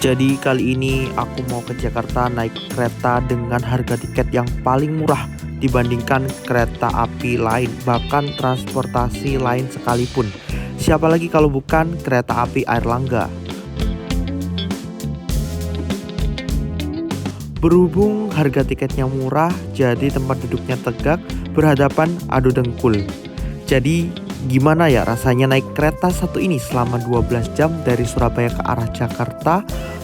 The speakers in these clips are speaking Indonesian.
Jadi kali ini aku mau ke Jakarta naik kereta dengan harga tiket yang paling murah dibandingkan kereta api lain, bahkan transportasi lain sekalipun. Siapa lagi kalau bukan kereta api Airlangga. Berhubung harga tiketnya murah, jadi tempat duduknya tegak, berhadapan adu dengkul. Jadi gimana ya rasanya naik kereta satu ini selama 12 jam dari Surabaya ke arah Jakarta?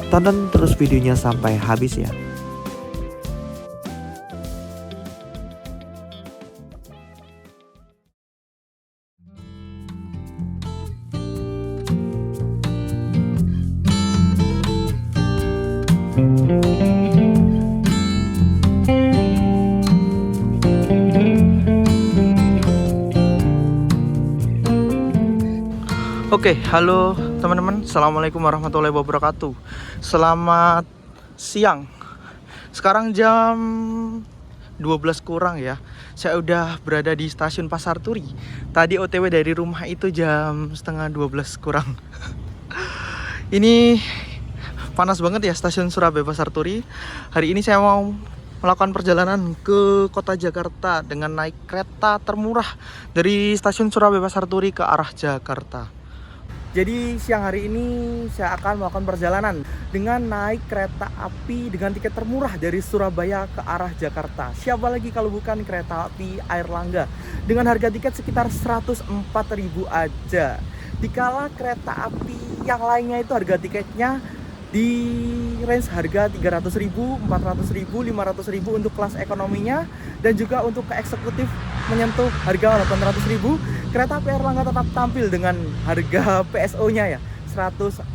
Tonton terus videonya sampai habis ya. Oke, halo teman-teman. Assalamualaikum warahmatullahi wabarakatuh. Selamat siang. Sekarang jam 12 kurang ya. Saya udah berada di stasiun Pasar Turi. Tadi OTW dari rumah itu jam setengah 12 kurang. Ini panas banget ya stasiun Surabaya Pasar Turi. Hari ini saya mau melakukan perjalanan ke kota Jakarta dengan naik kereta termurah dari stasiun Surabaya Pasar Turi ke arah Jakarta. Jadi siang hari ini saya akan melakukan perjalanan dengan naik kereta api dengan tiket termurah dari Surabaya ke arah Jakarta. Siapa lagi kalau bukan kereta api Airlangga dengan harga tiket sekitar 104.000 aja. Dikala kereta api yang lainnya itu harga tiketnya di range harga 300.000, 400.000, 500.000 untuk kelas ekonominya, dan juga untuk ke eksekutif menyentuh harga 800.000. Kereta api Airlangga tetap tampil dengan harga PSO-nya ya 104.000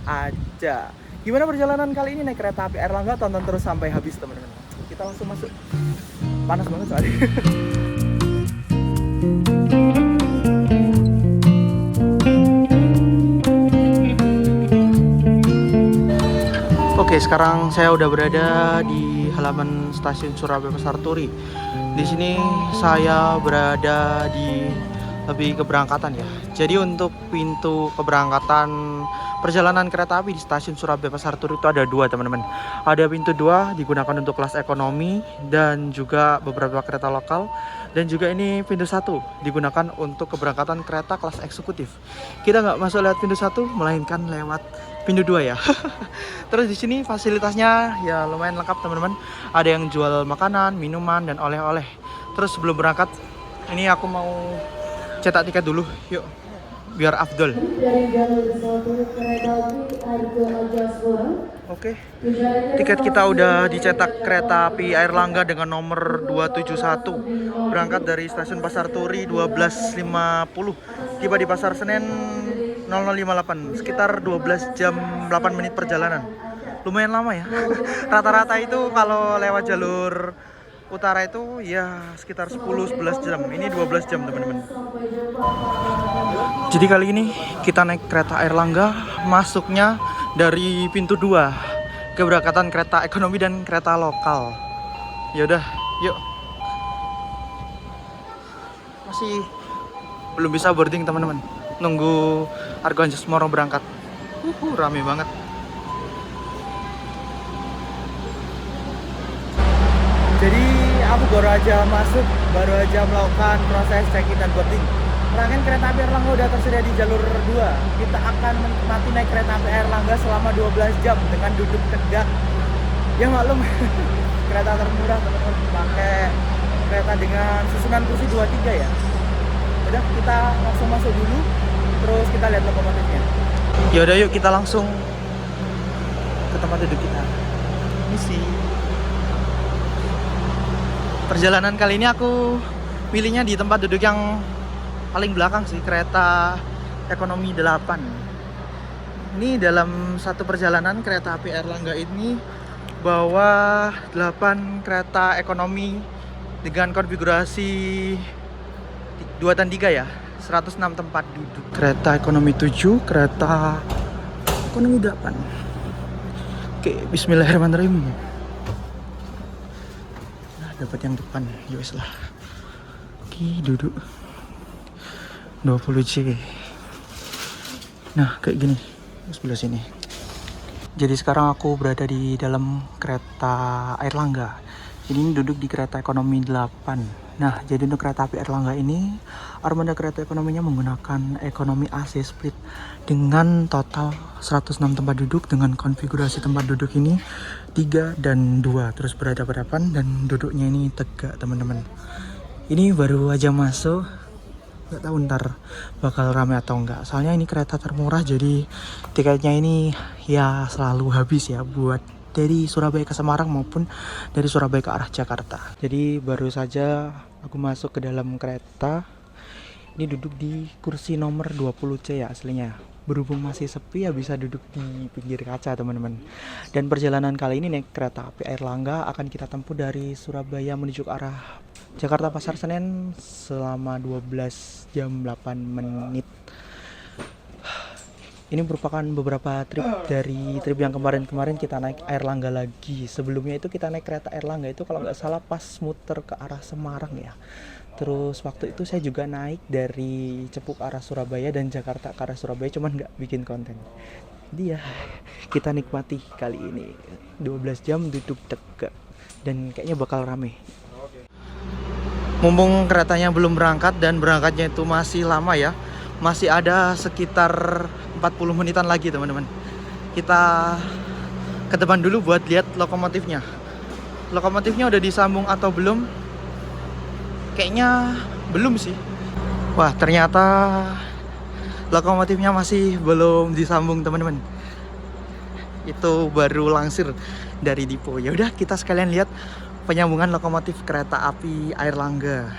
aja. Gimana perjalanan kali ini naik kereta api Airlangga? Tonton terus sampai habis teman-teman. Kita langsung masuk. Panas banget soalnya. Oke, sekarang saya udah berada di halaman stasiun Surabaya Pasar Turi. Di sini saya berada di lebih keberangkatan ya. Jadi untuk pintu keberangkatan perjalanan kereta api di stasiun Surabaya Pasar Turi itu ada dua teman-teman. Ada pintu 2 digunakan untuk kelas ekonomi dan juga beberapa kereta lokal. Dan juga ini pintu 1 digunakan untuk keberangkatan kereta kelas eksekutif. Kita nggak masuk lewat pintu 1, melainkan lewat pintu 2 ya. Terus di sini fasilitasnya ya lumayan lengkap teman-teman. Ada yang jual makanan, minuman, dan oleh-oleh. Terus sebelum berangkat, ini aku mau cetak tiket dulu, yuk, biar afdol. Oke, tiket kita udah dicetak kereta api Airlangga dengan nomor 271. Berangkat dari stasiun Pasar Turi 12.50. Tiba di Pasar Senen 00.58. Sekitar 12 jam 8 menit perjalanan. Lumayan lama ya. Rata-rata itu kalau lewat jalur utara itu ya sekitar 10-11 jam. Ini 12 jam teman-teman. Jadi kali ini kita naik kereta Airlangga, masuknya dari pintu 2, keberangkatan kereta ekonomi dan kereta lokal. Yaudah, yuk. Masih belum bisa boarding teman-teman. Nunggu Argo Anjasmara berangkat. Rame banget. Jadi aku baru aja masuk, baru aja melakukan proses check-in dan boarding. Rangkaian kereta api Airlangga udah tersedia di jalur 2. Kita akan menikmati naik kereta api Airlangga selama 12 jam dengan duduk tegak. Ya maklum, kereta termurah teman-teman, pakai kereta dengan susunan kursi 23 ya. Udah, kita langsung masuk dulu, terus kita lihat lokomotifnya. Yaudah yuk kita langsung ke tempat duduk kita. Misi. Perjalanan kali ini aku pilihnya di tempat duduk yang paling belakang sih, kereta ekonomi 8. Ini dalam satu perjalanan kereta api Airlangga ini bawa 8 kereta ekonomi dengan konfigurasi 2 dan 3 ya. 106 tempat duduk. Kereta ekonomi 7, kereta ekonomi 8. Oke, bismillahirrahmanirrahim. Nah, dapat yang depan, yowes lah. Oke, duduk 20C. Nah, kayak gini sebelah sini. Jadi sekarang aku berada di dalam kereta Airlangga. Ini duduk di kereta ekonomi 8. Nah, jadi untuk kereta api Airlangga ini, armada kereta ekonominya menggunakan ekonomi AC split dengan total 106 tempat duduk dengan konfigurasi tempat duduk ini 3 dan 2, terus berhadapan-hadapan dan duduknya ini tegak, teman-teman. Ini baru aja masuk. Nggak tahu ntar bakal rame atau enggak, soalnya ini kereta termurah, jadi tiketnya ini ya selalu habis ya, buat dari Surabaya ke Semarang maupun dari Surabaya ke arah Jakarta. Jadi baru saja aku masuk ke dalam kereta. Ini duduk di kursi nomor 20C ya aslinya. Berhubung masih sepi ya bisa duduk di pinggir kaca, teman-teman. Dan perjalanan kali ini naik kereta api Airlangga akan kita tempuh dari Surabaya menuju ke arah Jakarta Pasar Senen selama 12 jam 8 menit. Ini merupakan beberapa trip dari trip yang kemarin-kemarin kita naik Airlangga lagi. Sebelumnya itu kita naik kereta Airlangga itu kalau nggak salah pas muter ke arah Semarang ya. Terus waktu itu saya juga naik dari Cepuk arah Surabaya dan Jakarta ke arah Surabaya, cuman nggak bikin konten. Jadi ya kita nikmati kali ini 12 jam duduk tegak dan kayaknya bakal rame. Mumpung keretanya belum berangkat dan berangkatnya itu masih lama ya, masih ada sekitar 40 menitan lagi, teman-teman. Kita ke depan dulu buat lihat lokomotifnya. Lokomotifnya udah disambung atau belum? Kayaknya belum sih. Wah, ternyata lokomotifnya masih belum disambung, teman-teman. Itu baru langsir dari Dipo. Ya udah, kita sekalian lihat penyambungan lokomotif kereta api Airlangga.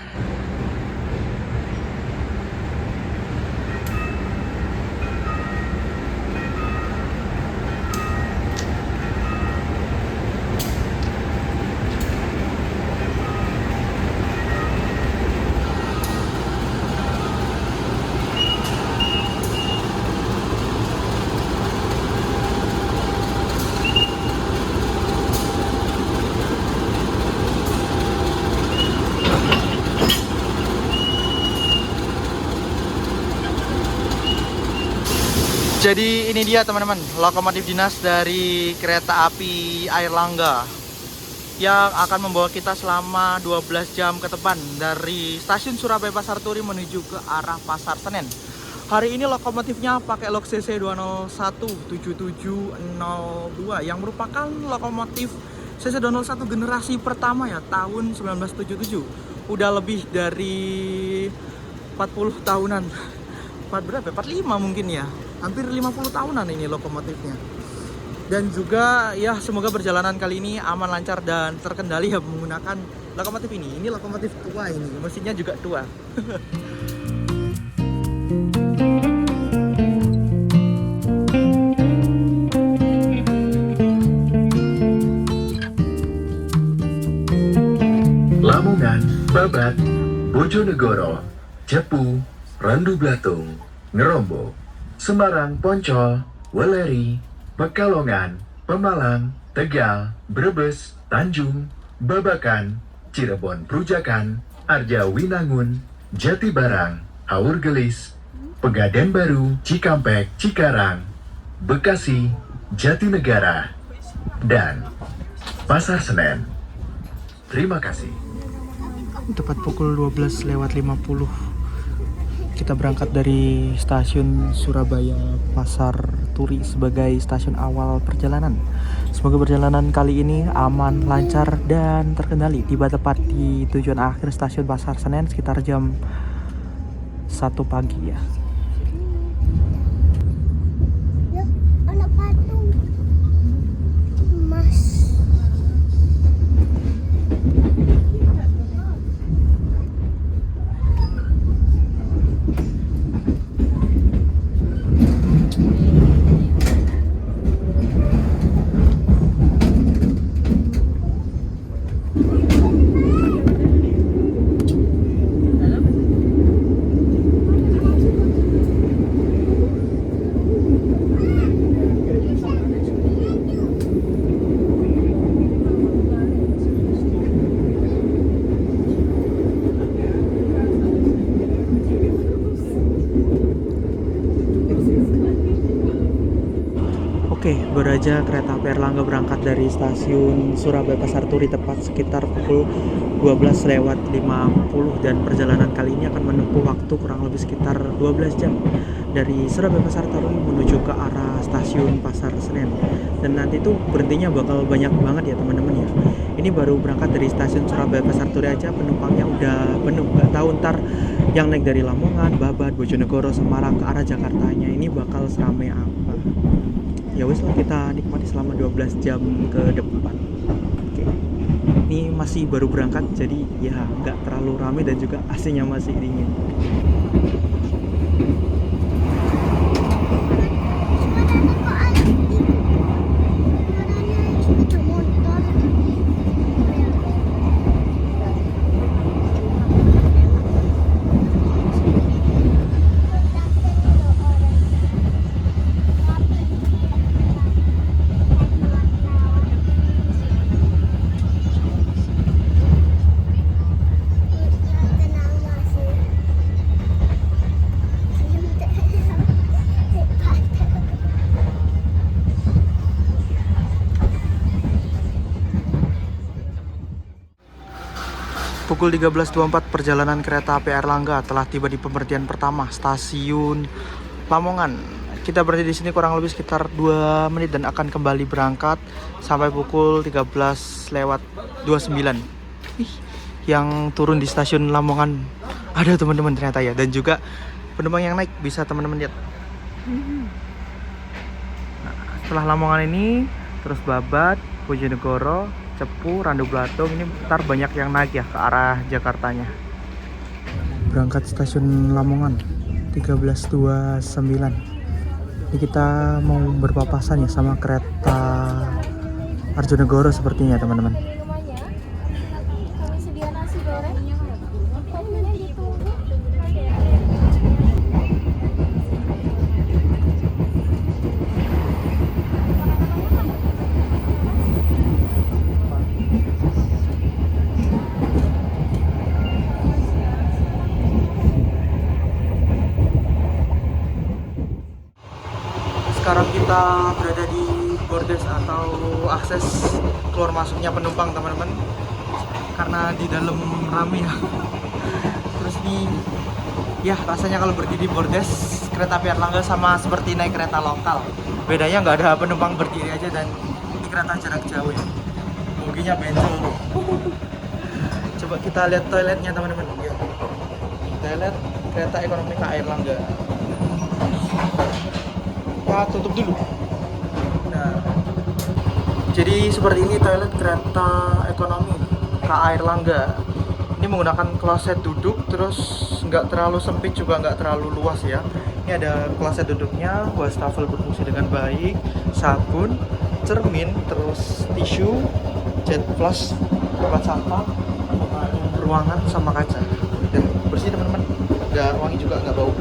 Jadi ini dia, teman-teman, lokomotif dinas dari kereta api Airlangga yang akan membawa kita selama 12 jam ke depan dari stasiun Surabaya Pasar Turi menuju ke arah Pasar Senen. Hari ini lokomotifnya pakai lok CC 201-7702 yang merupakan lokomotif CC 201 generasi pertama ya, tahun 1977. Udah lebih dari 40 tahunan. 45 mungkin ya, hampir 50 tahunan ini lokomotifnya. Dan juga ya semoga perjalanan kali ini aman, lancar dan terkendali ya menggunakan lokomotif ini. Ini lokomotif tua, ini mesinnya juga tua. Lamongan, Babat, Bojonegoro, Cepu, Randu Blatung, Ngerombo, Semarang, Poncol, Weleri, Pekalongan, Pemalang, Tegal, Brebes, Tanjung, Babakan, Cirebon Prujakan, Arja Winangun, Jatibarang, Haurgelis, Pegadaian Baru, Cikampek, Cikarang, Bekasi, Jatinegara, dan Pasar Senen. Terima kasih. Tepat pukul 12:50 kita berangkat dari stasiun Surabaya Pasar Turi sebagai stasiun awal perjalanan. Semoga perjalanan kali ini aman, lancar, dan terkendali. Tiba tepat di tujuan akhir stasiun Pasar Senen sekitar jam 1 pagi ya. Anak patung emas. Oke, baru aja kereta api Erlangga berangkat dari stasiun Surabaya Pasar Turi tepat sekitar pukul 12:50 dan perjalanan kali ini akan menempuh waktu kurang lebih sekitar 12 jam dari Surabaya Pasar Turi menuju ke arah stasiun Pasar Senen. Dan nanti tuh berhentinya bakal banyak banget ya teman-teman ya. Ini baru berangkat dari stasiun Surabaya Pasar Turi aja penumpangnya udah penuh. Gak tahu ntar yang naik dari Lamongan, Babat, Bojonegoro, Semarang ke arah Jakartanya ini bakal seramai apa. Ya wes lah, kita nikmati selama 12 jam ke depan. Oke, ini masih baru berangkat jadi ya nggak terlalu ramai dan juga AC-nya masih dingin. Sepeda motor. Pukul 13.24 perjalanan kereta api Erlangga telah tiba di pemberhentian pertama stasiun Lamongan. Kita berhenti di sini kurang lebih sekitar 2 menit dan akan kembali berangkat sampai pukul 13:29. Yang turun di stasiun Lamongan ada teman-teman ternyata ya, dan juga penumpang yang naik bisa teman-teman lihat. Nah, setelah Lamongan ini terus Babat, Bojonegoro, Cepu, Randu Blatung, ini ntar banyak yang naik ya ke arah Jakartanya. Berangkat stasiun Lamongan 13.29. Ini kita mau berpapasan ya sama kereta Arjonegoro sepertinya teman-teman. Sedia nasi goreng. Kopinya ditunggu. Sekarang kita berada di bordes atau akses keluar masuknya penumpang teman-teman, karena di dalam rame ya. Terus nih ya rasanya kalau berdiri di bordes kereta api Erlangga sama seperti naik kereta lokal. Bedanya nggak ada penumpang berdiri aja dan ini kereta jarak jauh ya. Boginya benjol. Coba kita lihat toiletnya teman-teman. Ya. Toilet kereta ekonomi KA Erlangga. Kita tutup dulu. Nah, jadi seperti ini toilet kereta ekonomi KA Erlangga. Ini menggunakan kloset duduk, terus nggak terlalu sempit juga nggak terlalu luas ya. Ini ada kloset duduknya, wastafel berfungsi dengan baik, sabun, cermin, terus tisu, jet flush, tempat sampah, ruangan sama kaca. Dan bersih teman-teman, nggak wangi juga nggak bau.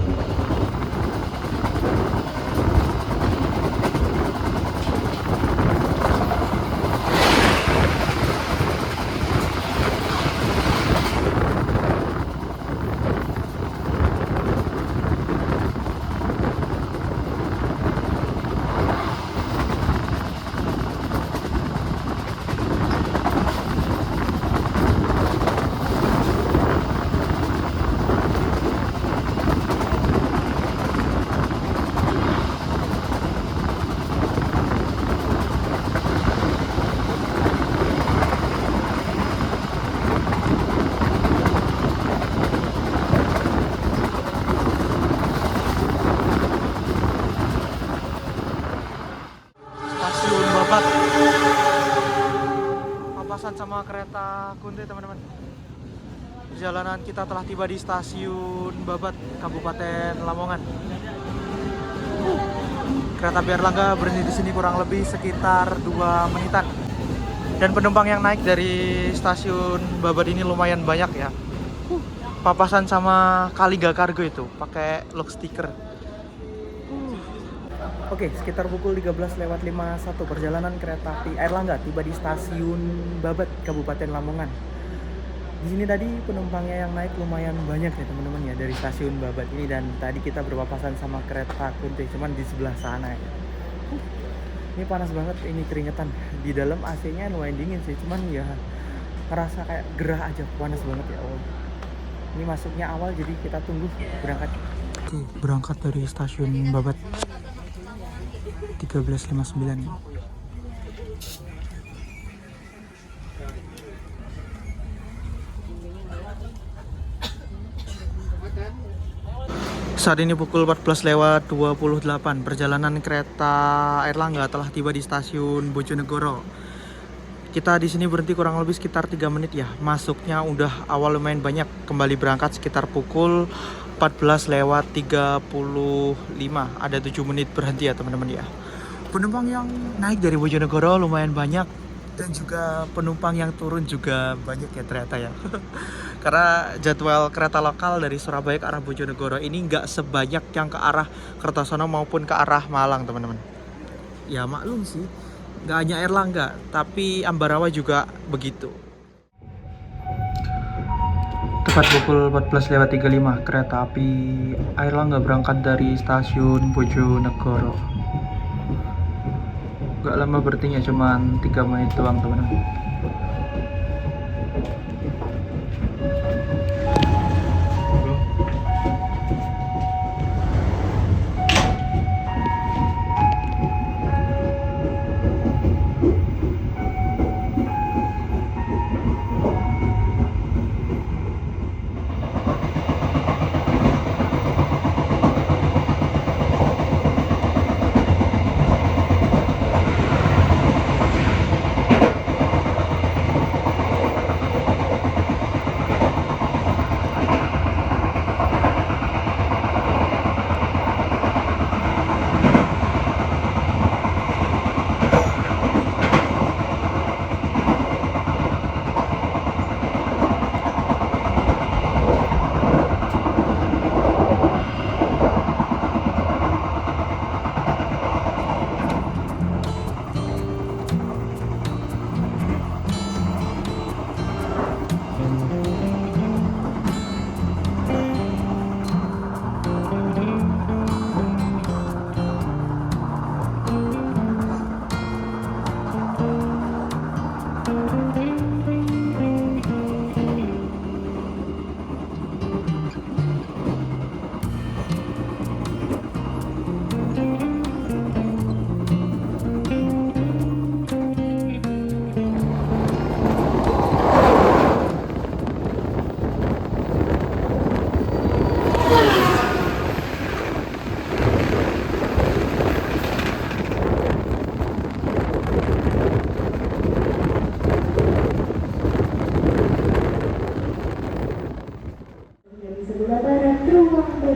Papasan sama kereta Kunti teman-teman. Perjalanan kita telah tiba di stasiun Babat, Kabupaten Lamongan. Kereta api Erlangga berhenti di sini kurang lebih sekitar 2 menitan. Dan penumpang yang naik dari stasiun Babat ini lumayan banyak ya. Papasan sama Kaliga Cargo itu, pakai lock sticker. Oke, sekitar pukul 13:51 perjalanan kereta api Erlangga tiba di stasiun Babat, Kabupaten Lamongan. Di sini tadi penumpangnya yang naik lumayan banyak ya teman-teman ya dari stasiun Babat ini, dan tadi kita berpapasan sama kereta Kunti cuman di sebelah sana ya. Ini panas banget, ini keringetan. Di dalam AC-nya lumayan dingin sih, cuman ya ngerasa kayak gerah aja, panas banget ya Allah. Ini masuknya awal, jadi kita tunggu berangkat. Oke, berangkat dari stasiun Babat 13.59. Saat ini pukul 14:28. Perjalanan kereta Airlangga telah tiba di stasiun Bojonegoro. Kita di sini berhenti kurang lebih sekitar 3 menit ya. Masuknya udah awal lumayan banyak. Kembali berangkat sekitar pukul 14:35. Ada 7 menit berhenti ya teman-teman ya. Penumpang yang naik dari Bojonegoro lumayan banyak. Dan juga penumpang yang turun juga banyak ya ternyata ya. Karena jadwal kereta lokal dari Surabaya ke arah Bojonegoro ini nggak sebanyak yang ke arah Kertosono maupun ke arah Malang teman-teman. Ya maklum sih, nggak hanya Airlangga, tapi Ambarawa juga begitu. Tepat pukul 14:35 kereta api Airlangga berangkat dari stasiun Bojonegoro. Gak lama berhentinya, cuman 3 menit doang teman-teman.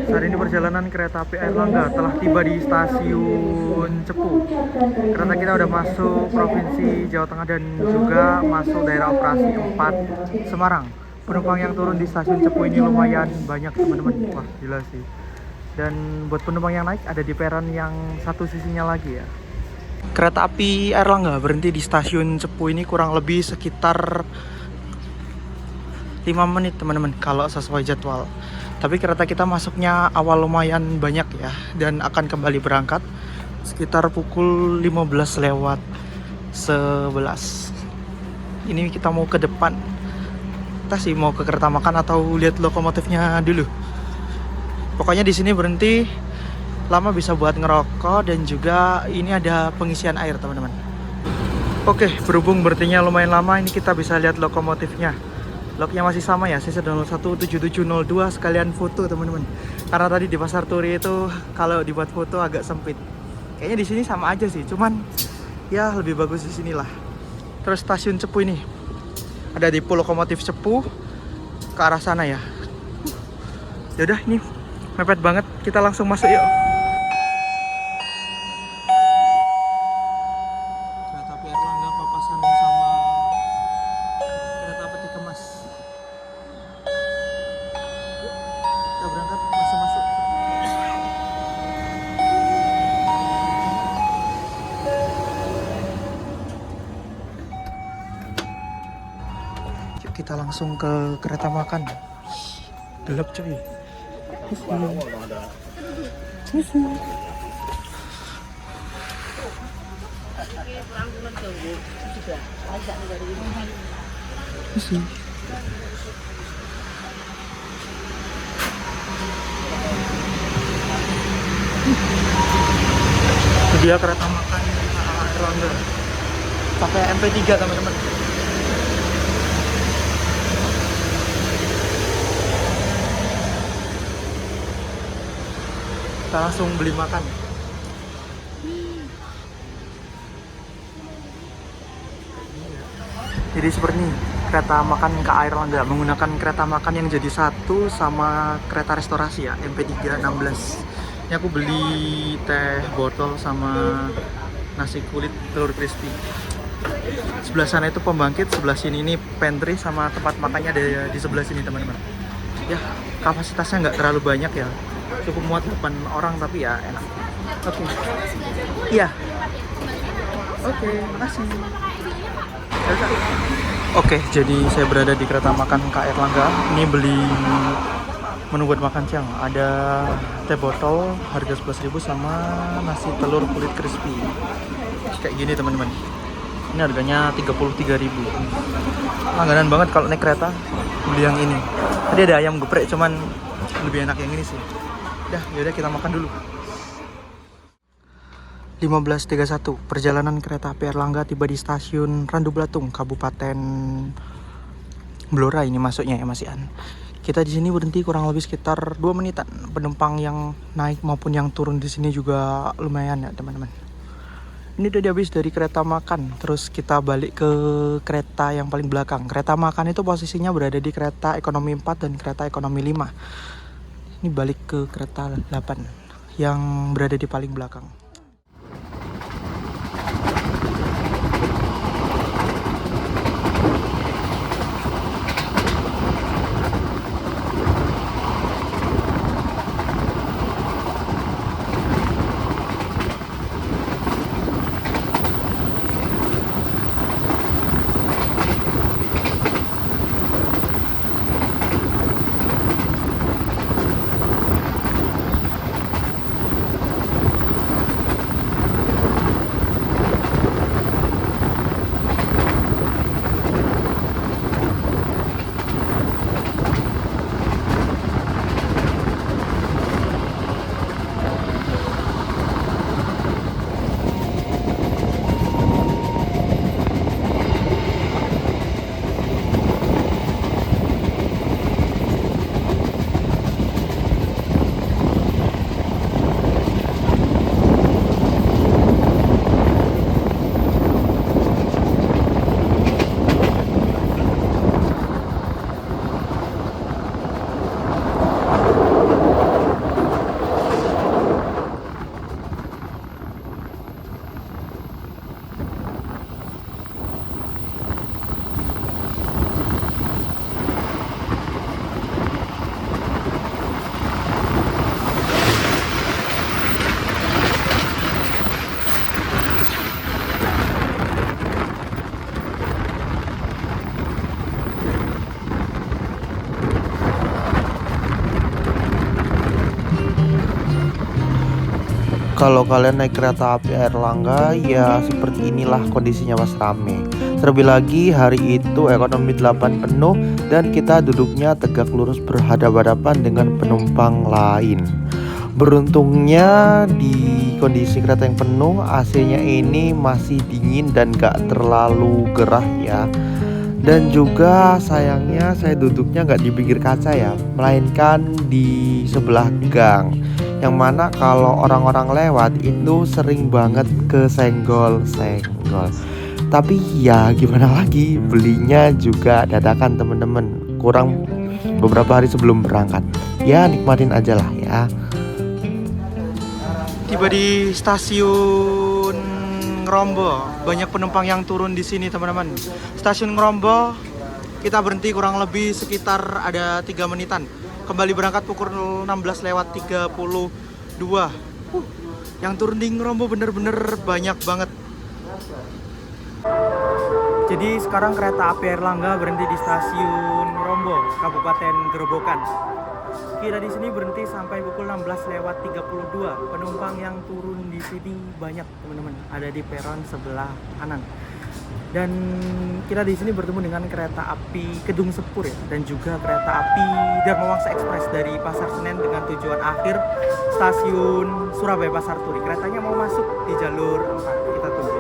Saat ini perjalanan kereta api Airlangga telah tiba di stasiun Cepu. Kereta kita udah masuk Provinsi Jawa Tengah dan juga masuk daerah operasi 4 Semarang. Penumpang yang turun di stasiun Cepu ini lumayan banyak teman-teman. Wah gila sih. Dan buat penumpang yang naik ada di peron yang satu sisinya lagi ya. Kereta api Airlangga berhenti di stasiun Cepu ini kurang lebih sekitar 5 menit teman-teman kalau sesuai jadwal. Tapi kereta kita masuknya awal lumayan banyak ya, dan akan kembali berangkat sekitar pukul 15:11. Ini kita mau ke depan. Kita sih mau ke kereta makan atau lihat lokomotifnya dulu. Pokoknya di sini berhenti lama bisa buat ngerokok dan juga ini ada pengisian air teman-teman. Oke, berhubung berhentinya lumayan lama, ini kita bisa lihat lokomotifnya. Loknya masih sama ya, CC017702, sekalian foto teman-teman. Karena tadi di Pasar Turi itu kalau dibuat foto agak sempit. Kayaknya di sini sama aja sih, cuman ya lebih bagus di sinilah. Terus stasiun Cepu ini ada depo lokomotif Cepu ke arah sana ya. Yaudah, ini mepet banget, kita langsung masuk yuk. Kereta api Airlangga papasan sama kereta peti kemas. Kita berangkat, langsung masuk. Yuk kita langsung ke kereta makan. Gelap cuy. Isi. Itu dia kereta makan Erlangga. Pakai MP3 teman-teman. Kita langsung beli makan. Jadi seperti ini kereta makan KA Erlangga menggunakan kereta makan yang jadi satu sama kereta restorasi ya, MP3 16. Ini aku beli teh botol sama nasi kulit telur crispy. Sebelah sana itu pembangkit, sebelah sini ini pantry sama tempat makannya ada di sebelah sini teman-teman. Ya kapasitasnya nggak terlalu banyak ya, cukup muat 8 orang tapi ya enak. Oke. Iya. Oke, makasih. Oke, jadi saya berada di kereta makan KA Erlangga. Ini beli menu buat makan siang. Ada teh botol harga 11.000 sama nasi telur kulit crispy. Kayak gini teman-teman. Ini harganya 33.000. Langganan banget kalau naik kereta beli yang ini. Tadi ada ayam geprek cuman lebih enak yang ini sih. Yaudah kita makan dulu. 15.31 perjalanan kereta api Erlangga tiba di stasiun Randu Blatung, Kabupaten Blora ini masuknya ya Mas Ian. Kita di sini berhenti kurang lebih sekitar 2 menitan. Penumpang yang naik maupun yang turun di sini juga lumayan ya teman-teman. Ini udah habis dari kereta makan, terus kita balik ke kereta yang paling belakang. Kereta makan itu posisinya berada di kereta ekonomi 4 dan kereta ekonomi 5. Ini balik ke kereta 8 yang berada di paling belakang. Kalau kalian naik kereta api Erlangga, ya seperti inilah kondisinya pas rame. Terlebih lagi hari itu ekonomi 8 penuh dan kita duduknya tegak lurus berhadapan-hadapan dengan penumpang lain. Beruntungnya di kondisi kereta yang penuh, AC-nya ini masih dingin dan gak terlalu gerah ya. Dan juga sayangnya saya duduknya gak di pinggir kaca ya, melainkan di sebelah gang. Yang mana kalau orang-orang lewat itu sering banget kesenggol-senggol. Tapi ya gimana lagi, belinya juga dadakan temen-temen, kurang beberapa hari sebelum berangkat. Ya nikmatin aja lah ya. Tiba di stasiun Ngrombo, banyak penumpang yang turun di sini teman-teman. Stasiun Ngrombo kita berhenti kurang lebih sekitar ada 3 menitan. Kembali berangkat pukul 16:32. Yang turun di Ngrombo bener-bener banyak banget. Jadi sekarang kereta api Erlangga berhenti di stasiun Ngrombo, Kabupaten Kabupaten Gerobokan. Kita di sini berhenti sampai pukul 16:32. Penumpang yang turun di sini banyak teman-teman, ada di peron sebelah kanan. Dan kita di sini bertemu dengan kereta api Kedung Sepur ya, dan juga kereta api Dharma Wangsa Express dari Pasar Senen dengan tujuan akhir stasiun Surabaya Pasar Turi. Keretanya mau masuk di jalur 4. Kita tunggu.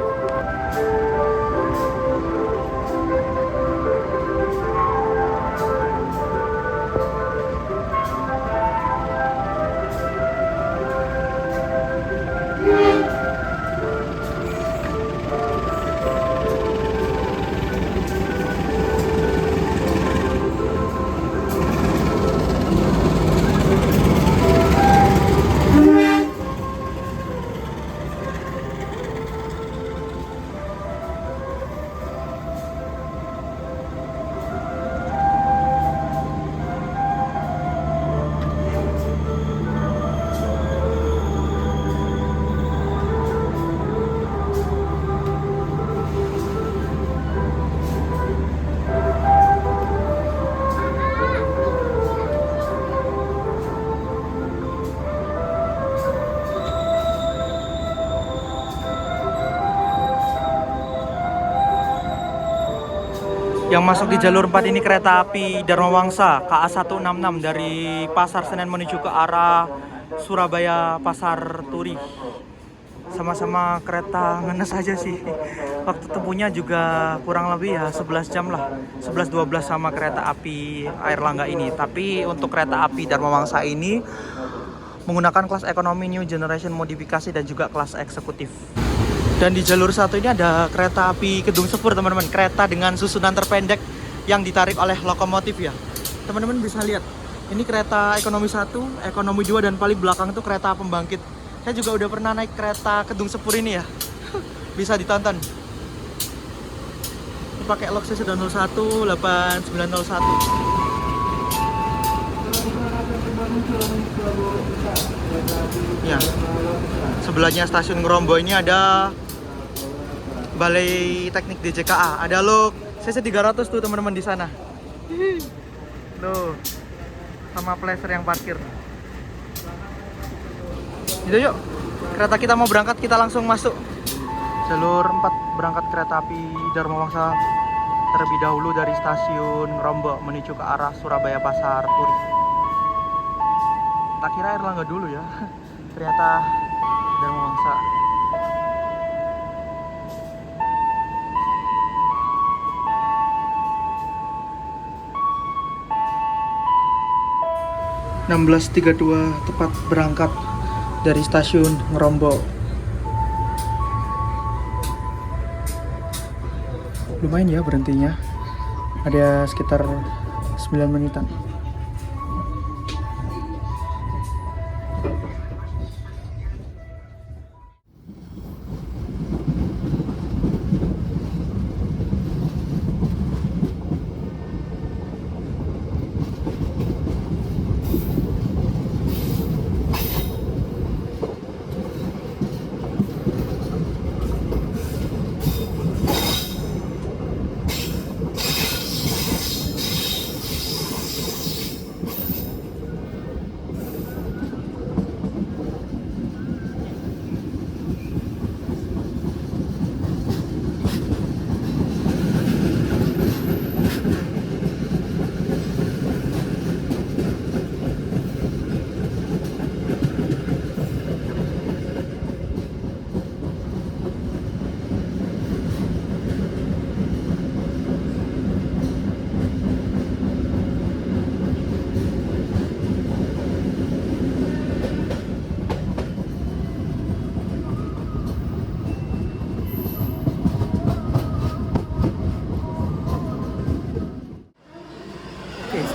Yang masuk di jalur 4 ini kereta api Dharma Wangsa KA 166 dari Pasar Senen menuju ke arah Surabaya Pasar Turi. Sama-sama kereta ngenes aja sih. Waktu tempuhnya juga kurang lebih ya 11 jam lah. 11-12 sama kereta api Airlangga ini. Tapi untuk kereta api Dharma Wangsa ini menggunakan kelas ekonomi New Generation modifikasi dan juga kelas eksekutif. Dan di jalur 1 ini ada kereta api Kedung Sepur teman-teman. Kereta dengan susunan terpendek yang ditarik oleh lokomotif ya. Teman-teman bisa lihat. Ini kereta ekonomi 1, ekonomi 2, dan paling belakang itu kereta pembangkit. Saya juga udah pernah naik kereta Kedung Sepur ini ya. Bisa ditonton. Ini pakai log C01 8901. Ya. Sebelahnya stasiun Ngerombo ini ada Balai Teknik DJKA, ada log CC300 tuh teman-teman di sana. Tuh, sama placer yang parkir. Gitu yuk, kereta kita mau berangkat, kita langsung masuk jalur 4 berangkat kereta api Dharma Wangsa terlebih dahulu dari stasiun Ngerombo menuju ke arah Surabaya Pasar Turi. Tak kira Airlangga dulu ya, ternyata Dharma Wangsa. (16.32) tepat berangkat dari stasiun Ngerombo. Lumayan ya berhentinya, ada sekitar 9 menitan.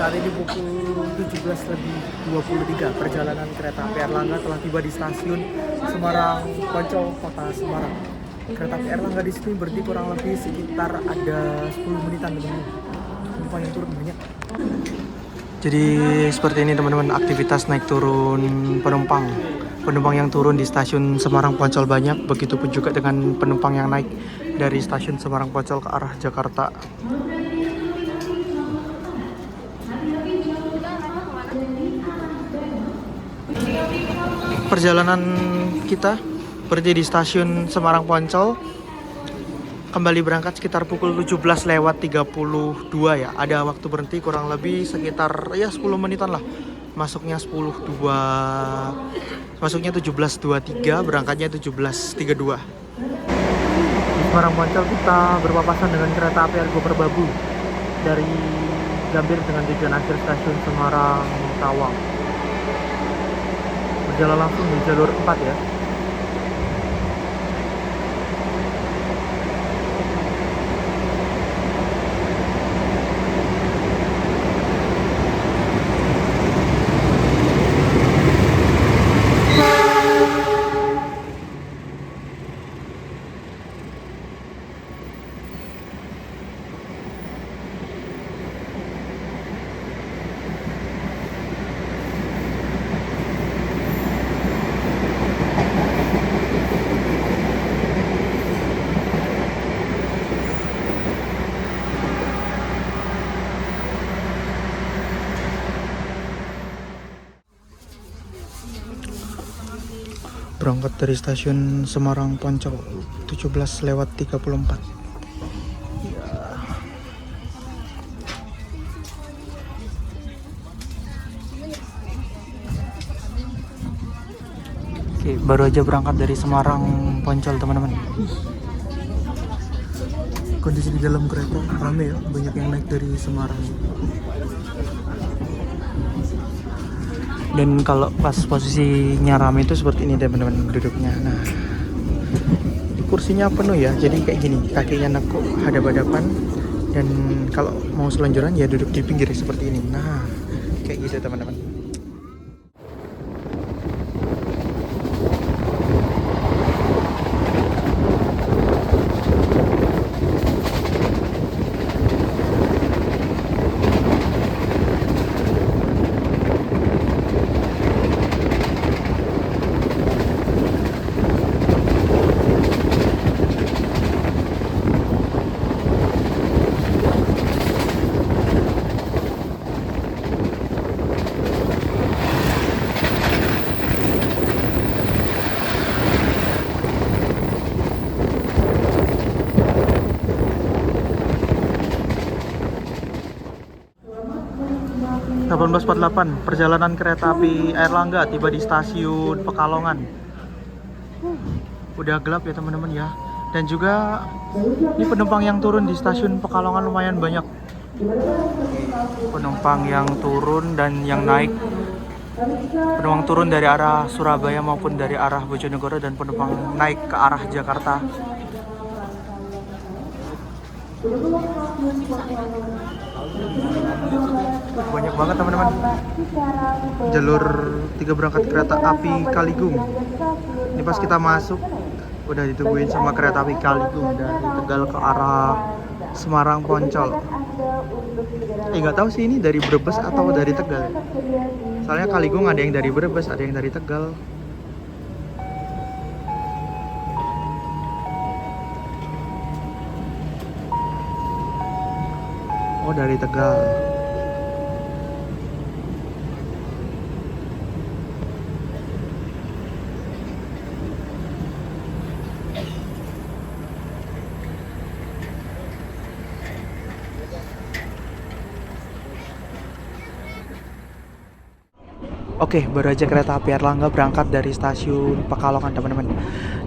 Saat ini pukul 17:23, perjalanan kereta api Airlangga telah tiba di stasiun Semarang Poncol, Kota Semarang. Kereta api Airlangga di sini berhenti kurang lebih sekitar ada 10 menitan teman-teman. Penumpang yang turun banyak. Jadi seperti ini teman-teman aktivitas naik turun penumpang. Penumpang yang turun di stasiun Semarang Poncol banyak, begitupun juga dengan penumpang yang naik dari stasiun Semarang Poncol ke arah Jakarta. perjalanan kita berhenti di stasiun Semarang Poncol. Kembali berangkat sekitar pukul 17:32 ya. Ada waktu berhenti kurang lebih sekitar ya 10 menitan lah. Masuknya 17:23, berangkatnya 17:32. Di Semarang Poncol kita berpapasan dengan kereta api Argo Perbabu dari Gambir dengan tujuan akhir stasiun Semarang Tawang. Berjalan langsung di jalur 4 ya. Berangkat dari stasiun Semarang Poncol 17:34. Oke, baru aja berangkat dari Semarang Poncol teman-teman. Kondisi di dalam kereta rame ya, banyak yang naik dari Semarang. Dan kalau pas posisinya rame itu seperti ini teman-teman duduknya. Nah, kursinya penuh ya, jadi kayak gini, kakinya nekuk hadap-hadapan, dan kalau mau selonjoran ya duduk di pinggir seperti ini. Nah, kayak gitu teman-teman. Delapan 18:48 perjalanan kereta api Airlangga tiba di stasiun Pekalongan. Udah gelap ya teman-teman ya. Dan juga ini penumpang yang turun di stasiun Pekalongan lumayan banyak. Penumpang yang turun dan yang naik. Penumpang turun dari arah Surabaya maupun dari arah Bojonegoro, dan penumpang naik ke arah Jakarta. Banyak banget teman-teman. Jalur 3 berangkat kereta api Kaligung. Ini pas kita masuk udah ditungguin sama kereta api Kaligung dari Tegal ke arah Semarang Poncol. Nggak tahu sih ini dari Brebes atau dari Tegal. Soalnya Kaligung ada yang dari Brebes, ada yang dari Tegal. Oh, dari Tegal. Oke, baru aja kereta api Airlangga berangkat dari stasiun Pekalongan teman-teman.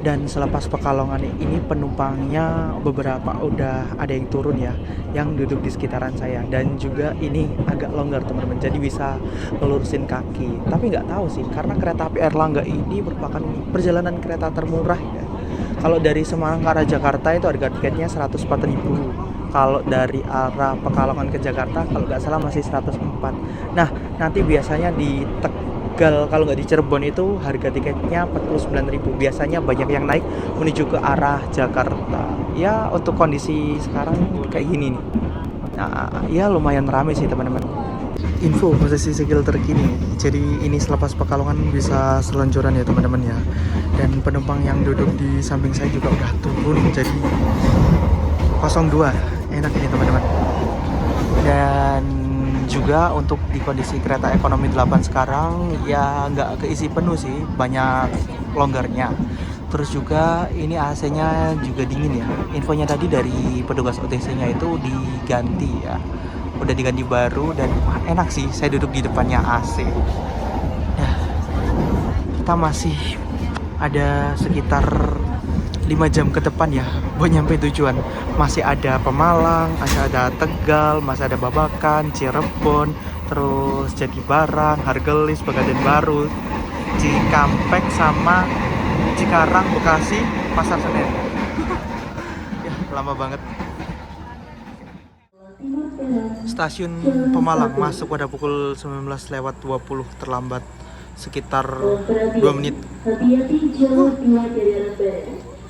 Dan selepas Pekalongan ini penumpangnya beberapa udah ada yang turun ya, yang duduk di sekitaran saya. Dan juga ini agak longgar teman-teman, jadi bisa ngelurusin kaki. Tapi nggak tahu sih, karena kereta api Airlangga ini merupakan perjalanan kereta termurah ya. Kalau dari Semarang ke arah Jakarta itu harga tiketnya 104.000. Kalau dari arah Pekalongan ke Jakarta kalau nggak salah masih 104. Nah, nanti biasanya di Tegal, kalau nggak di Cirebon itu harga tiketnya 49.000. Biasanya banyak yang naik menuju ke arah Jakarta. Ya, untuk kondisi sekarang kayak gini nih. Nah, ya lumayan ramai sih teman-teman. Info posisi segel terkini. Jadi ini selepas Pekalongan bisa selonjoran ya teman-teman ya. Dan penumpang yang duduk di samping saya juga udah turun, jadi 02. Enak ini teman-teman. Dan juga untuk di kondisi kereta ekonomi 8 sekarang ya nggak keisi penuh sih, banyak longgarnya. Terus juga ini AC-nya juga dingin ya. Infonya tadi dari petugas OTC-nya itu diganti ya. Udah diganti baru dan wah, enak sih saya duduk di depannya AC. Ya, kita masih ada sekitar 5 jam ke depan ya buat nyampe tujuan. Masih ada Pemalang, masih ada Tegal, masih ada Babakan, Cirebon, terus Jatibarang, Hargelis, Pegadaian Baru, Cikampek, sama Cikarang, Bekasi, Pasar Senen. Ya, lama banget. Stasiun Pemalang masuk pada pukul 19:20, terlambat sekitar 2 menit.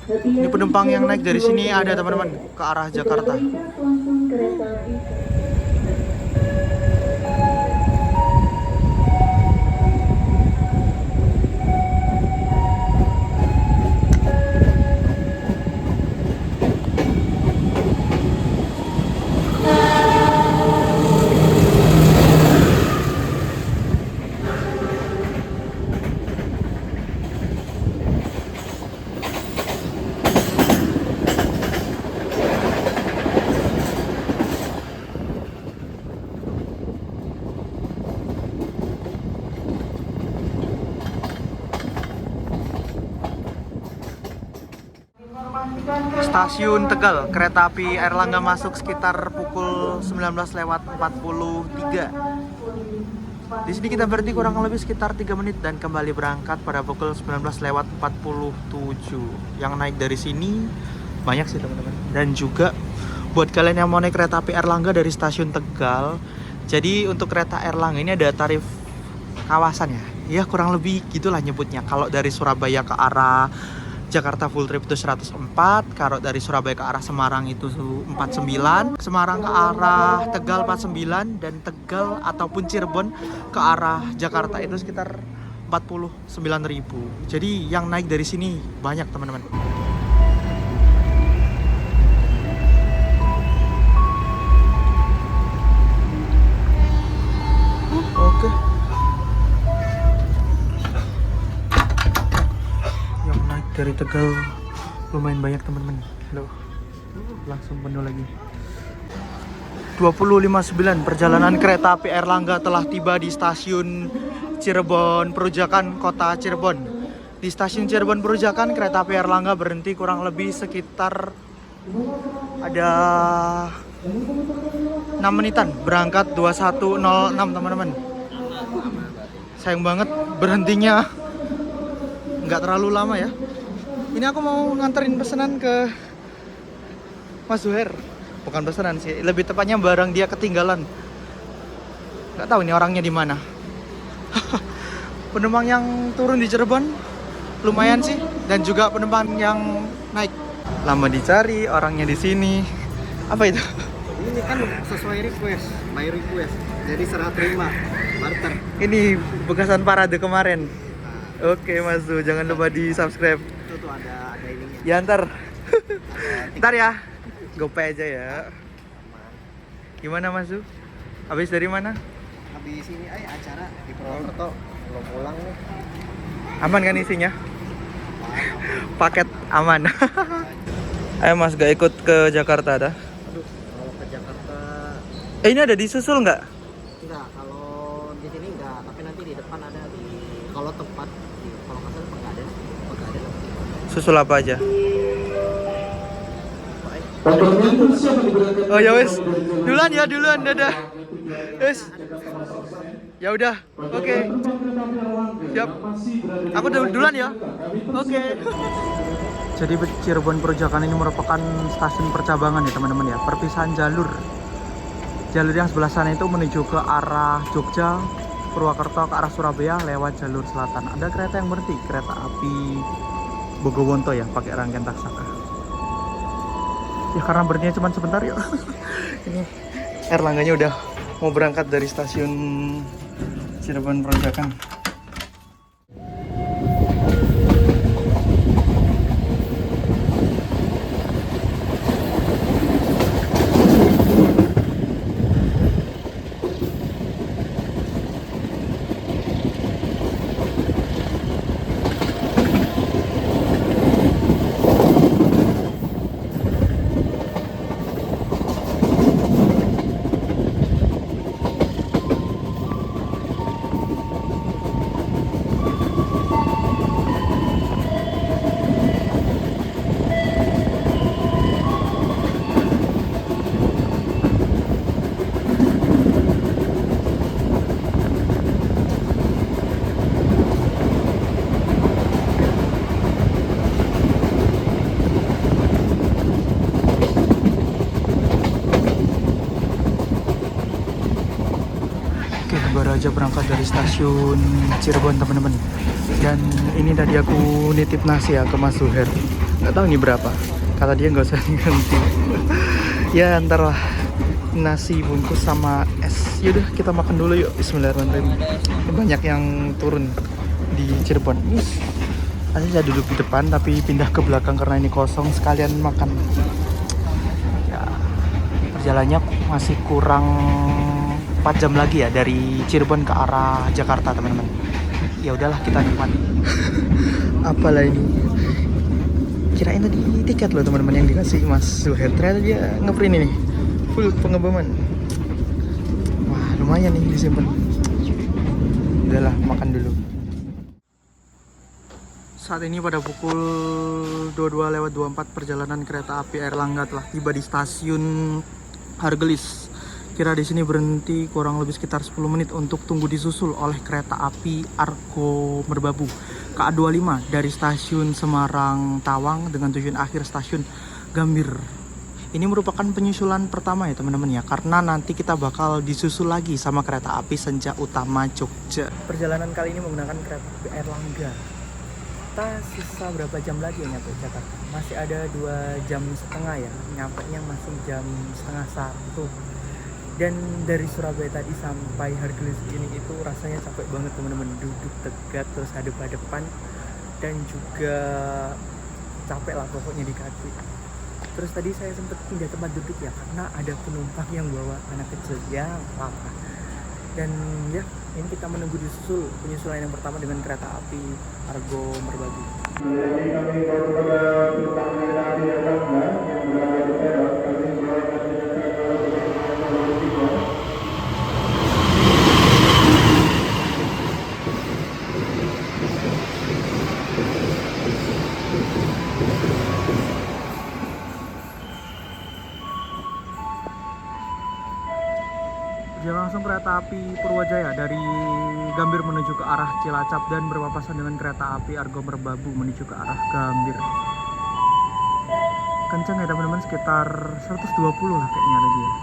Ini penumpang yang naik dari sini ada teman-teman ke arah Jakarta. Stasiun Tegal, kereta api Airlangga masuk sekitar pukul 19:43. Di sini kita berhenti kurang lebih sekitar 3 menit dan kembali berangkat pada pukul 19:47. Yang naik dari sini banyak sih teman-teman. Dan juga buat kalian yang mau naik kereta api Airlangga dari stasiun Tegal, jadi untuk kereta Airlangga ini ada tarif kawasan ya. Ya kurang lebih gitulah nyebutnya. Kalau dari Surabaya ke arah Jakarta full trip itu 104, kalau dari Surabaya ke arah Semarang itu 49, Semarang ke arah Tegal 49, dan Tegal ataupun Cirebon ke arah Jakarta itu sekitar 49.000. Jadi yang naik dari sini banyak teman-teman. Oke. Dari Tegal lumayan banyak teman-teman. Loh, langsung penuh lagi. 20.59 perjalanan kereta api Airlangga telah tiba di stasiun Cirebon Perujakan, Kota Cirebon. Di stasiun Cirebon Perujakan, kereta api Airlangga berhenti kurang lebih sekitar ada 6 menitan. Berangkat 21.06 teman-teman. Sayang banget berhentinya nggak terlalu lama ya. Ini aku mau nganterin pesanan ke Mas Zuher. Bukan pesanan sih, lebih tepatnya barang dia ketinggalan. Nggak tahu ini orangnya di mana. Penumpang yang turun di Cirebon lumayan sih, dan juga penumpang yang naik. Lama dicari, orangnya di sini. Apa itu? Ini kan sesuai request, by request. Jadi serah terima, barter. Ini bekasan parade kemarin. Oke Mas Zu, jangan lupa di subscribe. Itu tuh ada ininya. Ya ntar. Ntar ya. GoPay aja ya. Gimana Mas Zu? Habis dari mana? Habis ini acara di Purwokerto. Belum pulang nih. Aman kan isinya? Paket aman. Ayo Mas, gak ikut ke Jakarta dah? Aduh, kalau ke Jakarta Ini ada disusul nggak? enggak, kalau di sini enggak, tapi nanti di depan ada kalau tempat kalau nggak salah Pegadaian. Susul apa aja? Oh ya wes, duluan dadah. Wes. Ya udah, oke. Siap. Aku duluan ya. Oke. Jadi Cirebon Perujakan ini merupakan stasiun percabangan ya teman-teman ya, perpisahan jalur. Jalur yang sebelah sana itu menuju ke arah Jogja, Purwokerto, ke arah Surabaya lewat jalur selatan. Ada kereta yang berhenti, kereta api Bogowonto ya, pakai rangkaian Taksaka. Ya karena berhentinya cuma sebentar ya. Ini Airlangganya udah mau berangkat dari stasiun Cirebon Perujakan. Kita baru aja berangkat dari stasiun Cirebon teman-teman. Dan ini tadi aku nitip nasi ya ke Mas Zuher. Gak tahu ini berapa. Kata dia nggak usah ganti. Ya ntar lah, nasi bungkus sama es. Yaudah kita makan dulu yuk. Bismillahirrahmanirrahim. Banyak yang turun di Cirebon. Tadi saya duduk di depan tapi pindah ke belakang karena ini kosong, sekalian makan. Ya, perjalanannya masih kurang 4 jam lagi ya dari Cirebon ke arah Jakarta teman-teman. Ya udahlah kita nikmati. Apalah ini? Kirain tadi tiket loh teman-teman yang dikasih Mas Zuher. Ternyata dia ngeprint ini full pengebaman. Wah lumayan nih disimpan. Udahlah makan dulu. Saat ini pada pukul 22:24 perjalanan kereta api Airlangga telah tiba di stasiun Hargelis. Kira di sini berhenti kurang lebih sekitar 10 menit untuk tunggu disusul oleh kereta api Argo Merbabu KA25 dari stasiun Semarang Tawang dengan tujuan akhir stasiun Gambir. Ini merupakan penyusulan pertama ya teman-teman ya, karena nanti kita bakal disusul lagi sama kereta api Senja Utama Jogja. Perjalanan kali ini menggunakan kereta api Airlangga. Kita sisa berapa jam lagi ya nyampe Jakarta? Masih ada 2 jam setengah ya, nyampenya masih jam setengah 1. Dan dari Surabaya tadi sampai Hargelis ini itu rasanya capek banget teman-teman, duduk tegak terus hadap-hadapan dan juga capek lah pokoknya di kaki. Terus tadi saya sempat pindah tempat duduk ya karena ada penumpang yang bawa anak kecil yang lama. Dan ya ini kita menunggu disusul penyusulan yang pertama dengan kereta api Argo Merbabu. Dia langsung kereta api Purwojaya dari Gambir menuju ke arah Cilacap dan berpapasan dengan kereta api Argo Merbabu menuju ke arah Gambir. Kencang ya teman-teman, sekitar 120 lah kayaknya ada dia.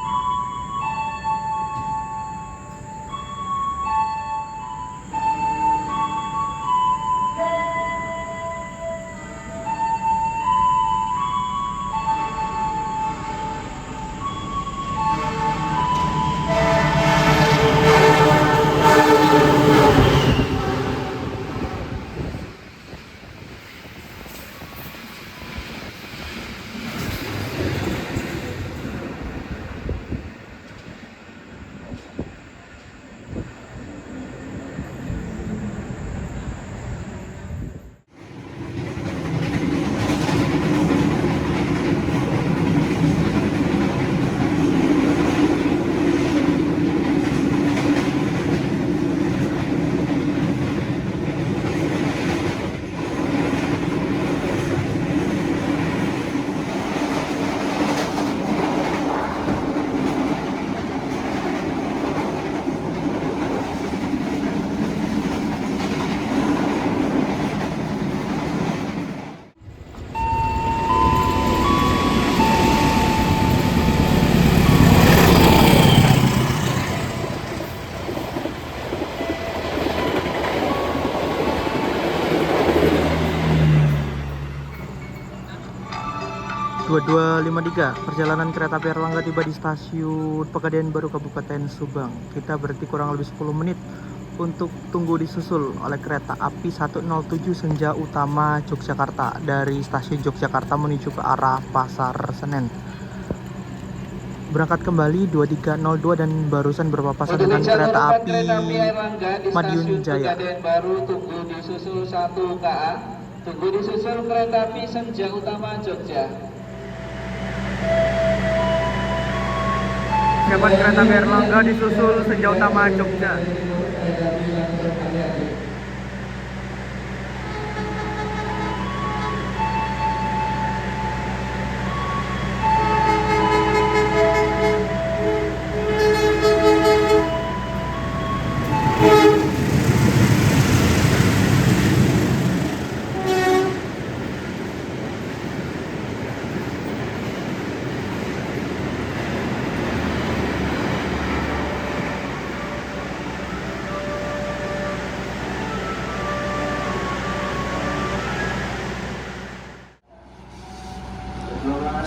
Perjalanan kereta api Airlangga tiba di stasiun Pegadaian Baru Kabupaten Subang. Kita berhenti kurang lebih 10 menit untuk tunggu disusul oleh kereta api 107 Senja Utama Yogyakarta dari stasiun Yogyakarta menuju ke arah Pasar Senen. Berangkat kembali 2302 dan barusan berpapasan dengan kereta api Madiun Jaya. Baru tunggu disusul 1 KA, tunggu disusul kereta api Senja Utama Jogja. Siapan kereta api Airlangga disusul Senja Utama Jogja.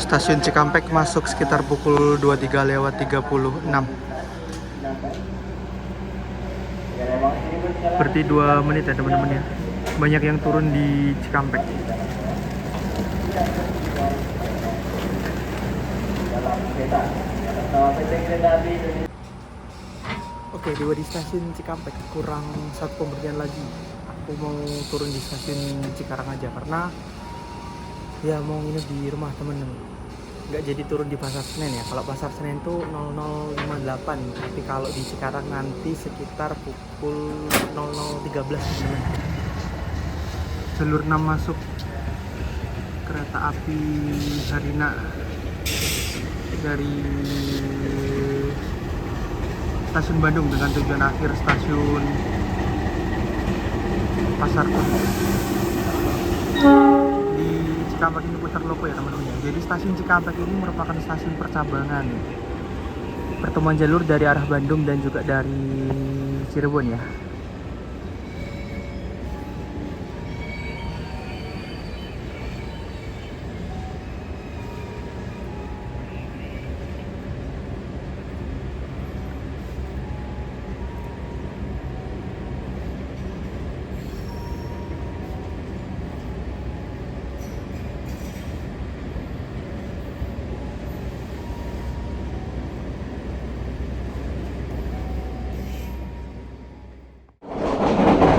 Stasiun Cikampek masuk sekitar pukul 23:36. Berarti 2 menit ya teman-teman ya. Banyak yang turun di Cikampek. Oke, tiba di stasiun Cikampek, kurang 1 pemberhentian lagi. Aku mau turun di stasiun Cikarang aja karena ya mau nginep di rumah temen. Nggak jadi turun di Pasar Senen ya. Kalau Pasar Senen tuh 00:58, tapi kalau di Cikarang nanti sekitar pukul 00:13 teman. Jalur 6 masuk kereta api Harina dari stasiun Bandung dengan tujuan akhir stasiun Pasar Turi. Di Cikampek ini putar loko ya teman-teman. Jadi stasiun Cikampek ini merupakan stasiun percabangan pertemuan jalur dari arah Bandung dan juga dari Cirebon ya.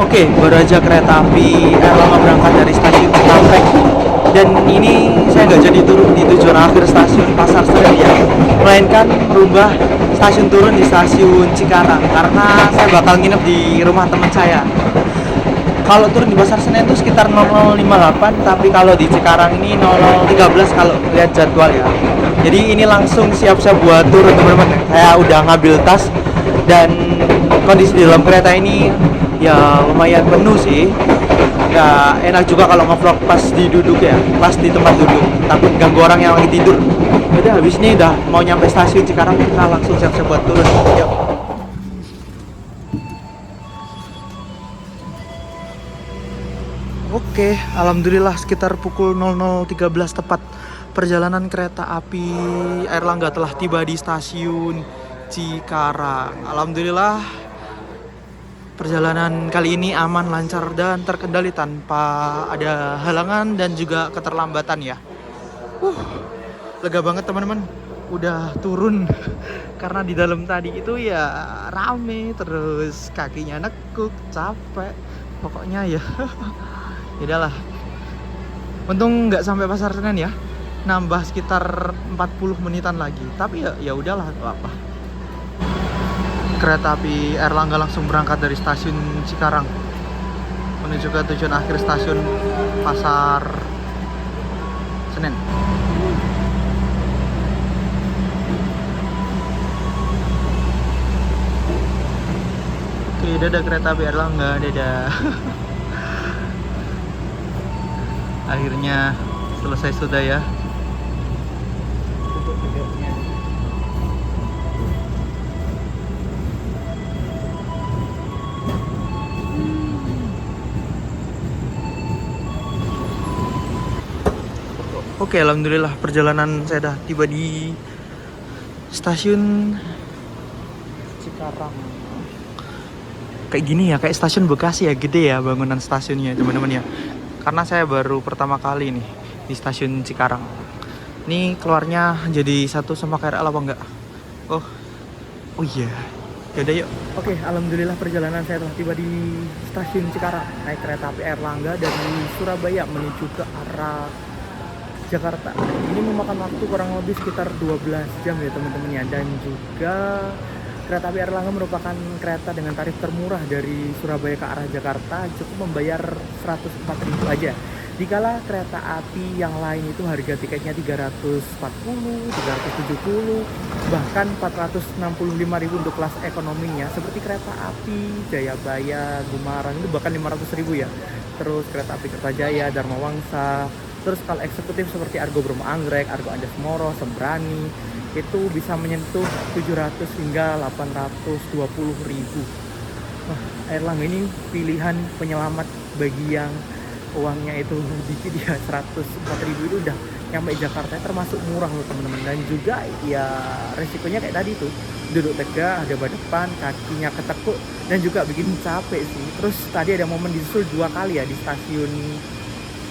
Oke, baru aja kereta api Erlangga berangkat dari stasiun Cikampek. Dan ini saya nggak jadi turun di tujuan akhir stasiun Pasar Senen ya, melainkan merubah stasiun turun di stasiun Cikarang karena saya bakal nginep di rumah teman saya. Kalau turun di Pasar Senen itu sekitar 00:58, tapi kalau di Cikarang ini 00:13 kalau lihat jadwal ya. Jadi ini langsung siap-siap buat turun teman-teman. Saya udah ngambil tas dan kondisi di dalam kereta ini ya lumayan penuh sih. Nggak enak juga kalau ngevlog pas duduk ya, pas di tempat duduk, takut ganggu orang yang lagi tidur. Udah habis ini udah mau nyampe stasiun Cikarang, kita langsung siap-siap buat turun. Yuk. Oke, alhamdulillah sekitar pukul 00:13 tepat perjalanan kereta api Airlangga telah tiba di stasiun Cikarang. Alhamdulillah perjalanan kali ini aman, lancar, dan terkendali tanpa ada halangan dan juga keterlambatan ya. Lega banget teman-teman, udah turun karena di dalam tadi itu ya rame, terus kakinya nekuk, capek, pokoknya ya. Yaudahlah, untung nggak sampai Pasar Senen ya, nambah sekitar 40 menitan lagi, tapi ya udahlah, gak apa-apa. Kereta api Erlangga langsung berangkat dari stasiun Cikarang menuju ke tujuan akhir stasiun Pasar Senen. Oke, dadah kereta api Erlangga, dadah. Akhirnya selesai sudah ya. Oke, alhamdulillah perjalanan saya dah tiba di stasiun Cikarang. Kayak gini ya, kayak stasiun Bekasi ya, gede ya bangunan stasiunnya teman-teman ya. Karena saya baru pertama kali nih di stasiun Cikarang. Ini keluarnya jadi satu sama KRL apa enggak? Oh iya. Yaudah yuk. Oke, alhamdulillah perjalanan saya telah tiba di stasiun Cikarang. Naik kereta api Erlangga dari Surabaya menuju ke arah Jakarta. Ini memakan waktu kurang lebih sekitar 12 jam ya teman-teman ya. Dan juga kereta api Erlangga merupakan kereta dengan tarif termurah dari Surabaya ke arah Jakarta, cukup membayar 104.000 aja. Dikala kereta api yang lain itu harga tiketnya 340, 370, bahkan 465.000 untuk kelas ekonominya. Seperti kereta api Jayabaya, Gumarang itu bahkan 500.000 ya. Terus kereta api Kertajaya, Dharma Wangsa. Terus kalau eksekutif seperti Argo Bromo Anggrek, Argo Anjas Moro, Sembrani itu bisa menyentuh 700 hingga 820.000. Wah, Erlangga ini pilihan penyelamat bagi yang uangnya itu dikit ya, 104.000 itu udah nyampe Jakarta termasuk murah loh teman-teman. Dan juga ya resikonya kayak tadi tuh, duduk tegak, ada depan, kakinya ketekuk, dan juga bikin capek sih. Terus tadi ada momen disusul 2 kali ya di stasiun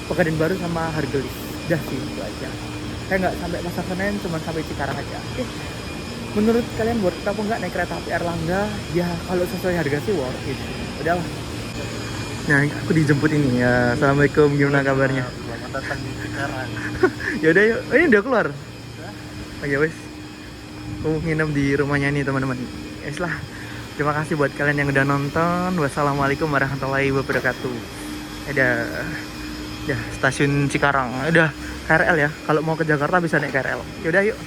Pegadaian Baru sama Hargelis. Udah sih itu aja. Saya nggak sampai Pasar Senen, cuma sampai Cikarang aja. Oke. Menurut kalian worth it apa enggak naik kereta api Erlangga? Ya kalau sesuai harga sih worth it. Udahlah. Nah, aku dijemput ini ya. Assalamualaikum, gimana kabarnya? Selamat datang di Cikarang. Ya udah yuk. Oh, ini udah keluar. Oke, wes. Aku nginep di rumahnya nih, teman-teman. Yes lah. Terima kasih buat kalian yang udah nonton. Wassalamualaikum warahmatullahi wabarakatuh. Udah stasiun Cikarang. Udah KRL ya. Kalau mau ke Jakarta bisa naik KRL. Ya udah yuk.